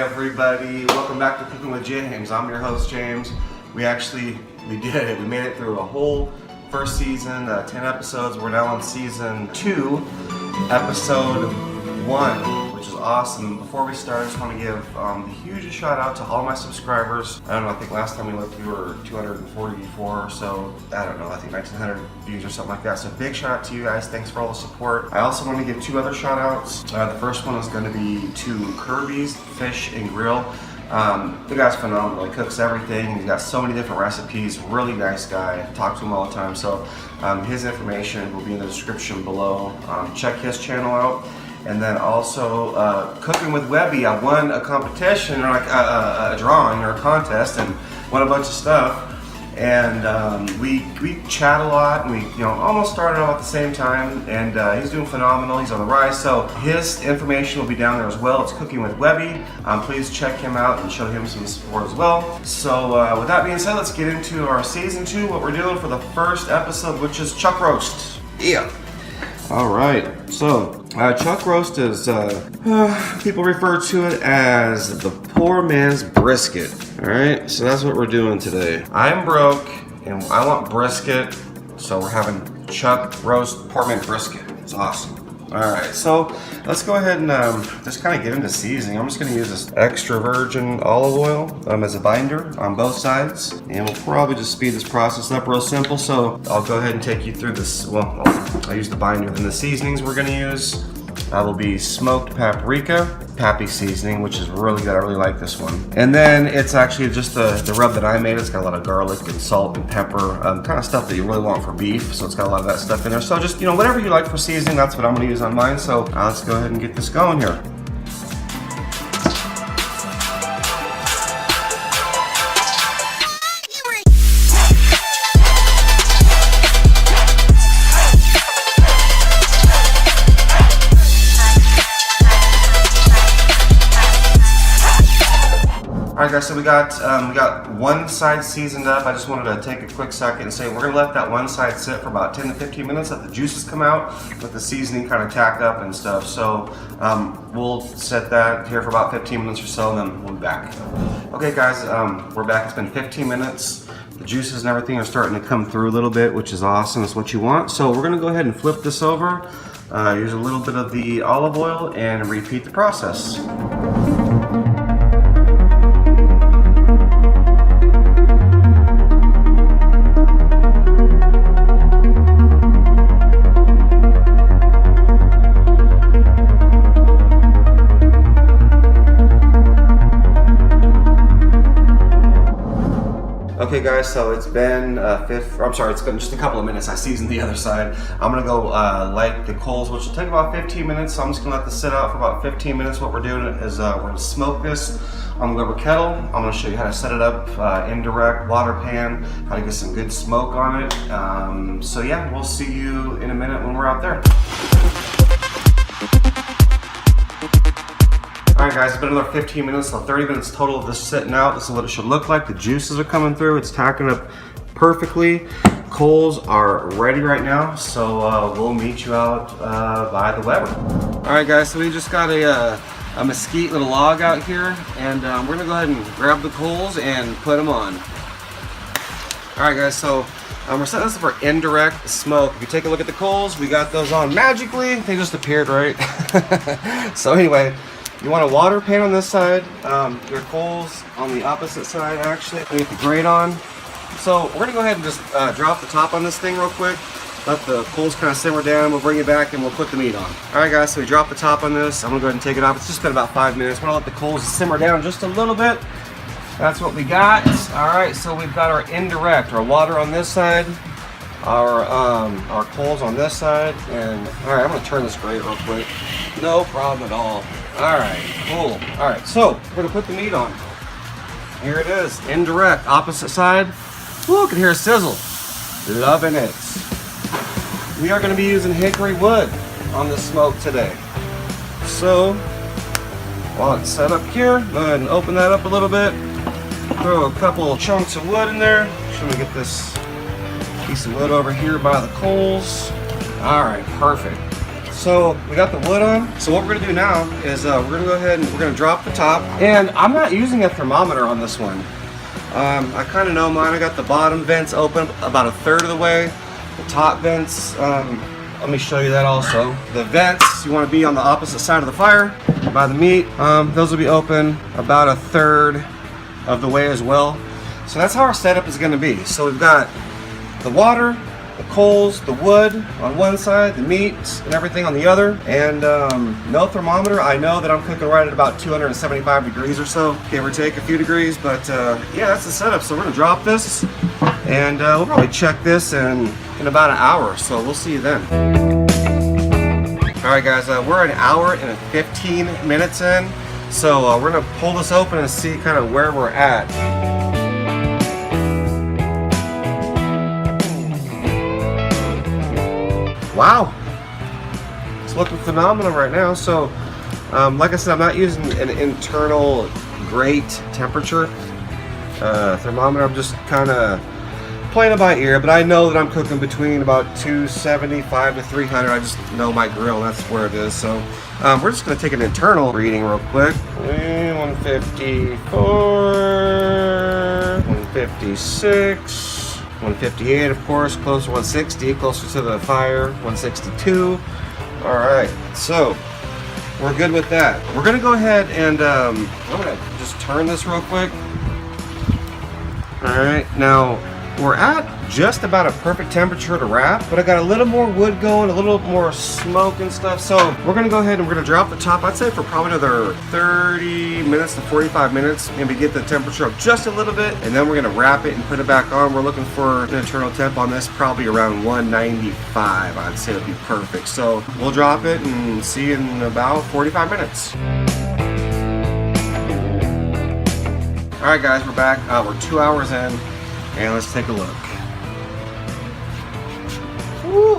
everybody, welcome back to Cookin with James. I'm your host James. We did it. We made it through a whole first season, 10 episodes. We're now on season 2, episode 1, which is awesome. Before we start, I just want to give the hugest shout out to all my subscribers. I don't know, I think last time we looked we were 244 or so. I don't know, I think 1900 views or something like that. So big shout out to you guys. Thanks for all the support. I also want to give 2 other shout outs. The first one is going to be to Kirby's Fish and Grill. The guy's phenomenal. He cooks everything. He's got so many different recipes. Really nice guy. Talk to him all the time. So his information will be in the description below. Check his channel out. And then also Cookin with Webby. I won a competition, or like a drawing or a contest, and won a bunch of stuff. And we chat a lot, and we almost started off at the same time. And he's doing phenomenal. He's on the rise. So his information will be down there as well. It's Cookin with Webby. Please check him out and show him some support as well. So with that being said, let's get into our season 2. What we're doing for the first episode, which is chuck roast. Yeah. All right, so chuck roast is, people refer to it as the poor man's brisket. All right, so that's what we're doing today. I'm broke and I want brisket, so we're having chuck roast poor man brisket. It's awesome. All right, so let's go ahead and just kind of get into seasoning. I'm just going to use this extra virgin olive oil as a binder on both sides, and we'll probably just speed this process up real simple. So I'll go ahead and take you through this. Well, I'll use the binder. Then the seasonings we're going to use will be smoked paprika, pappy seasoning, which is really good. I really like this one. And then it's actually just the rub that I made. It's got a lot of garlic and salt and pepper, kind of stuff that you really want for beef. So it's got a lot of that stuff in there. So just, whatever you like for seasoning, that's what I'm going to use on mine. So let's go ahead and get this going here. Alright guys, so we got one side seasoned up. I just wanted to take a quick second and say we're going to let that one side sit for about 10 to 15 minutes, let the juices come out, with the seasoning kind of tacked up and stuff. So we'll set that here for about 15 minutes or so, and then we'll be back. Okay guys, we're back. It's been 15 minutes. The juices and everything are starting to come through a little bit, which is awesome. That's what you want. So we're going to go ahead and flip this over, use a little bit of the olive oil, and repeat the process. Okay guys, so it's been it's been just a couple of minutes. I seasoned the other side. I'm gonna go light the coals, which will take about 15 minutes. So I'm just gonna let this sit out for about 15 minutes. What we're doing is we're gonna smoke this on the Weber Kettle. I'm gonna show you how to set it up, indirect water pan, how to get some good smoke on it. So yeah, we'll see you in a minute when we're out there. Alright guys, it's been another 15 minutes, so 30 minutes total of this sitting out. This is what it should look like. The juices are coming through. It's tacking up perfectly. Coals are ready right now, so we'll meet you out by the Weber. Alright guys, so we just got a mesquite little log out here, and we're going to go ahead and grab the coals and put them on. Alright guys, so we're setting this up for indirect smoke. If you take a look at the coals, we got those on magically. They just appeared, right? So anyway, you want a water pan on this side, your coals on the opposite side actually. We get the grate on. So we're gonna go ahead and just drop the top on this thing real quick. Let the coals kind of simmer down. We'll bring it back and we'll put the meat on. All right guys, so we dropped the top on this. I'm gonna go ahead and take it off. It's just been about 5 minutes. We're gonna let the coals simmer down just a little bit. That's what we got. All right, so we've got our indirect, our water on this side, our coals on this side, and all right, I'm gonna turn this grate real quick. No problem at all. All right, cool. All right, so we're gonna put the meat on. Here it is, indirect, opposite side. Look, and hear a sizzle. Loving it. We are gonna be using hickory wood on the smoke today. So, while it's set up here, go ahead and open that up a little bit. Throw a couple chunks of wood in there. Should we get this piece of wood over here by the coals? All right, perfect. so we got the wood on. So what we're gonna do now is we're gonna go ahead and we're gonna drop the top. And I'm not using a thermometer on this one. I kind of know mine. I got the bottom vents open about a third of the way. The top vents, let me show you that also. The vents, you want to be on the opposite side of the fire by the meat. Those will be open about a third of the way as well. So that's how our setup is going to be. So we've got the water, the coals, the wood on one side, the meat and everything on the other, and no thermometer. I know that I'm cooking right at about 275 degrees or so, give or take a few degrees, but yeah, that's the setup. So we're gonna drop this, and we'll probably check this in about an hour, so we'll see you then. All right, guys, we're an hour and 15 minutes in, so we're gonna pull this open and see kind of where we're at. Wow, it's looking phenomenal right now. So like I said, I'm not using an internal grate temperature thermometer. I'm just kind of playing it by ear, but I know that I'm cooking between about 275 to 300. I just know my grill, that's where it is. So we're just going to take an internal reading real quick. 154, 156. 158, of course, closer to 160, closer to the fire, 162. All right, so we're good with that. We're gonna go ahead and I'm gonna just turn this real quick. All right, now we're at just about a perfect temperature to wrap, but I got a little more wood going, a little more smoke and stuff. So we're gonna go ahead and we're gonna drop the top, I'd say for probably another 30 minutes to 45 minutes, maybe get the temperature up just a little bit, and then we're gonna wrap it and put it back on. We're looking for an internal temp on this, probably around 195, I'd say would be perfect. So we'll drop it and see you in about 45 minutes. All right, guys, we're back. We're 2 hours in. And let's take a look. Woo.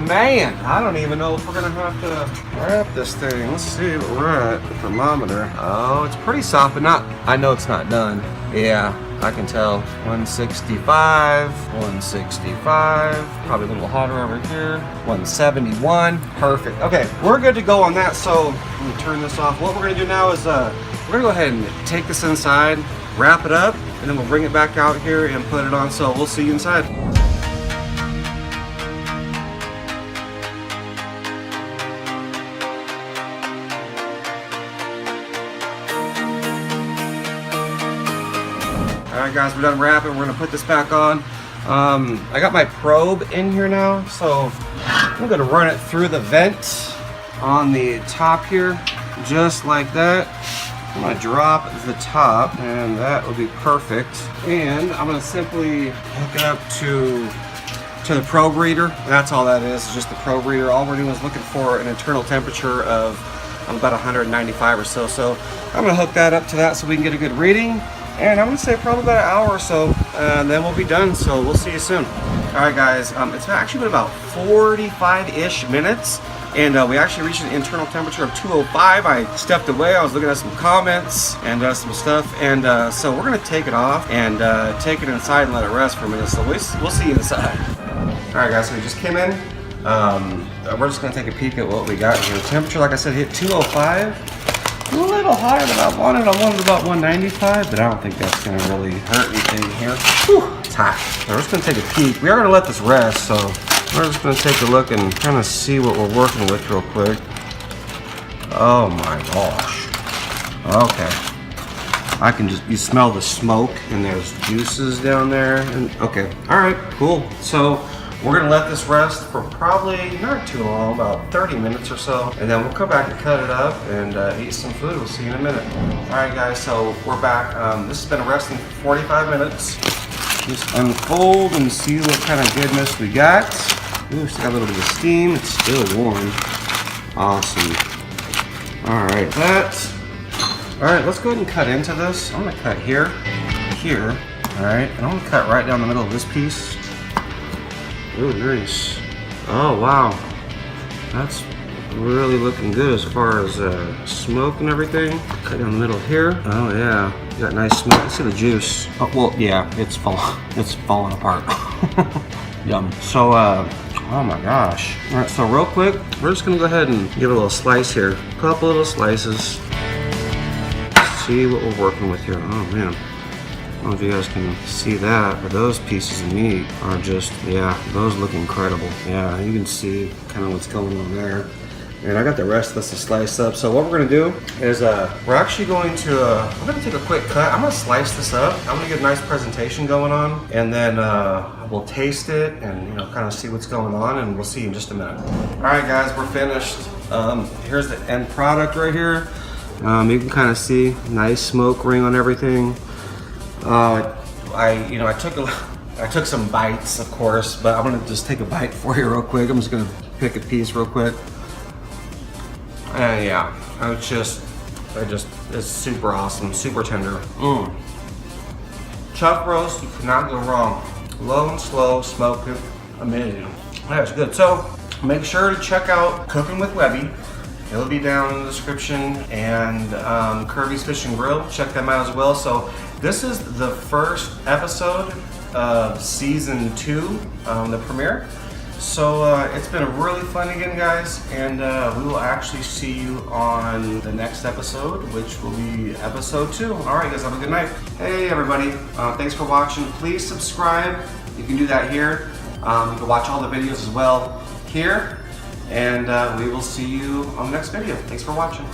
Man, I don't even know if we're gonna have to wrap this thing. Let's see what we're at. The thermometer. Oh, it's pretty soft, but not. I know it's not done. Yeah, I can tell. 165, 165. Probably a little hotter over here. 171. Perfect. Okay, we're good to go on that. So let me turn this off. What we're gonna do now is we're gonna go ahead and take this inside, wrap it up, and then we'll bring it back out here and put it on. So we'll see you inside. All right, guys, we're done wrapping. We're gonna put this back on. I got my probe in here now, so I'm gonna run it through the vent on the top here, just like that. I'm gonna drop the top, and that will be perfect. And I'm gonna simply hook it up to the probe reader. That's all that is, just the probe reader. All we're doing is looking for an internal temperature of about 195 or so. So I'm gonna hook that up to that so we can get a good reading. And I'm gonna say probably about an hour or so, and then we'll be done. So we'll see you soon. All right, guys, it's actually been about 45-ish minutes. And we actually reached an internal temperature of 205. I stepped away. I was looking at some comments and some stuff. And so we're going to take it off and take it inside and let it rest for a minute. So we'll see you inside. All right, guys, so we just came in. We're just going to take a peek at what we got here. The temperature, like I said, hit 205. A little higher than I wanted. I wanted about 195, but I don't think that's going to really hurt anything here. Whew, it's hot. So we're just going to take a peek. We are going to let this rest, so we're just going to take a look and kind of see what we're working with real quick. Oh my gosh. Okay. I can just, you smell the smoke and there's juices down there. And okay, all right, cool. So we're gonna let this rest for probably not too long, about 30 minutes or so. And then we'll come back and cut it up and eat some food. We'll see you in a minute. All right, guys, so we're back. This has been resting for 45 minutes. Just unfold and see what kind of goodness we got. Ooh, still got a little bit of steam. It's still warm. Awesome. All right, all right, let's go ahead and cut into this. I'm gonna cut here. All right, and I'm gonna cut right down the middle of this piece. Ooh, nice. Oh, wow. That's really looking good as far as smoke and everything. Cut down the middle here. Oh yeah, you got nice smoke. Let's see the juice. Oh, well, yeah, it's falling apart. Yum. So Oh my gosh. All right, so real quick, we're just gonna go ahead and give a little slice here. A couple little slices. See what we're working with here. Oh man. I don't know if you guys can see that, but those pieces of meat are just, yeah, those look incredible. Yeah, you can see kind of what's going on there. And I got the rest of this to slice up. So what we're gonna do is we're actually going to, we're gonna take a quick cut. I'm gonna slice this up. I'm gonna get a nice presentation going on. And then we'll taste it and, you know, kind of see what's going on, and we'll see you in just a minute. All right guys, we're finished. Here's the end product right here. You can kind of see nice smoke ring on everything. I took some bites, of course, but I'm gonna just take a bite for you real quick. I'm just gonna pick a piece real quick. And yeah, it's super awesome, super tender. Chuck roast, you cannot go wrong. Low and slow, smoke it, amazing. That's good. So make sure to check out Cookin with Webby. It'll be down in the description, and Kirby's Fish and Grill. Check them out as well. So this is the first episode of season 2, the premiere. So it's been really fun again, guys, and we will actually see you on the next episode, which will be episode 2. All right, guys, have a good night. Hey, everybody, thanks for watching. Please subscribe. You can do that here. You can watch all the videos as well here. And we will see you on the next video. Thanks for watching.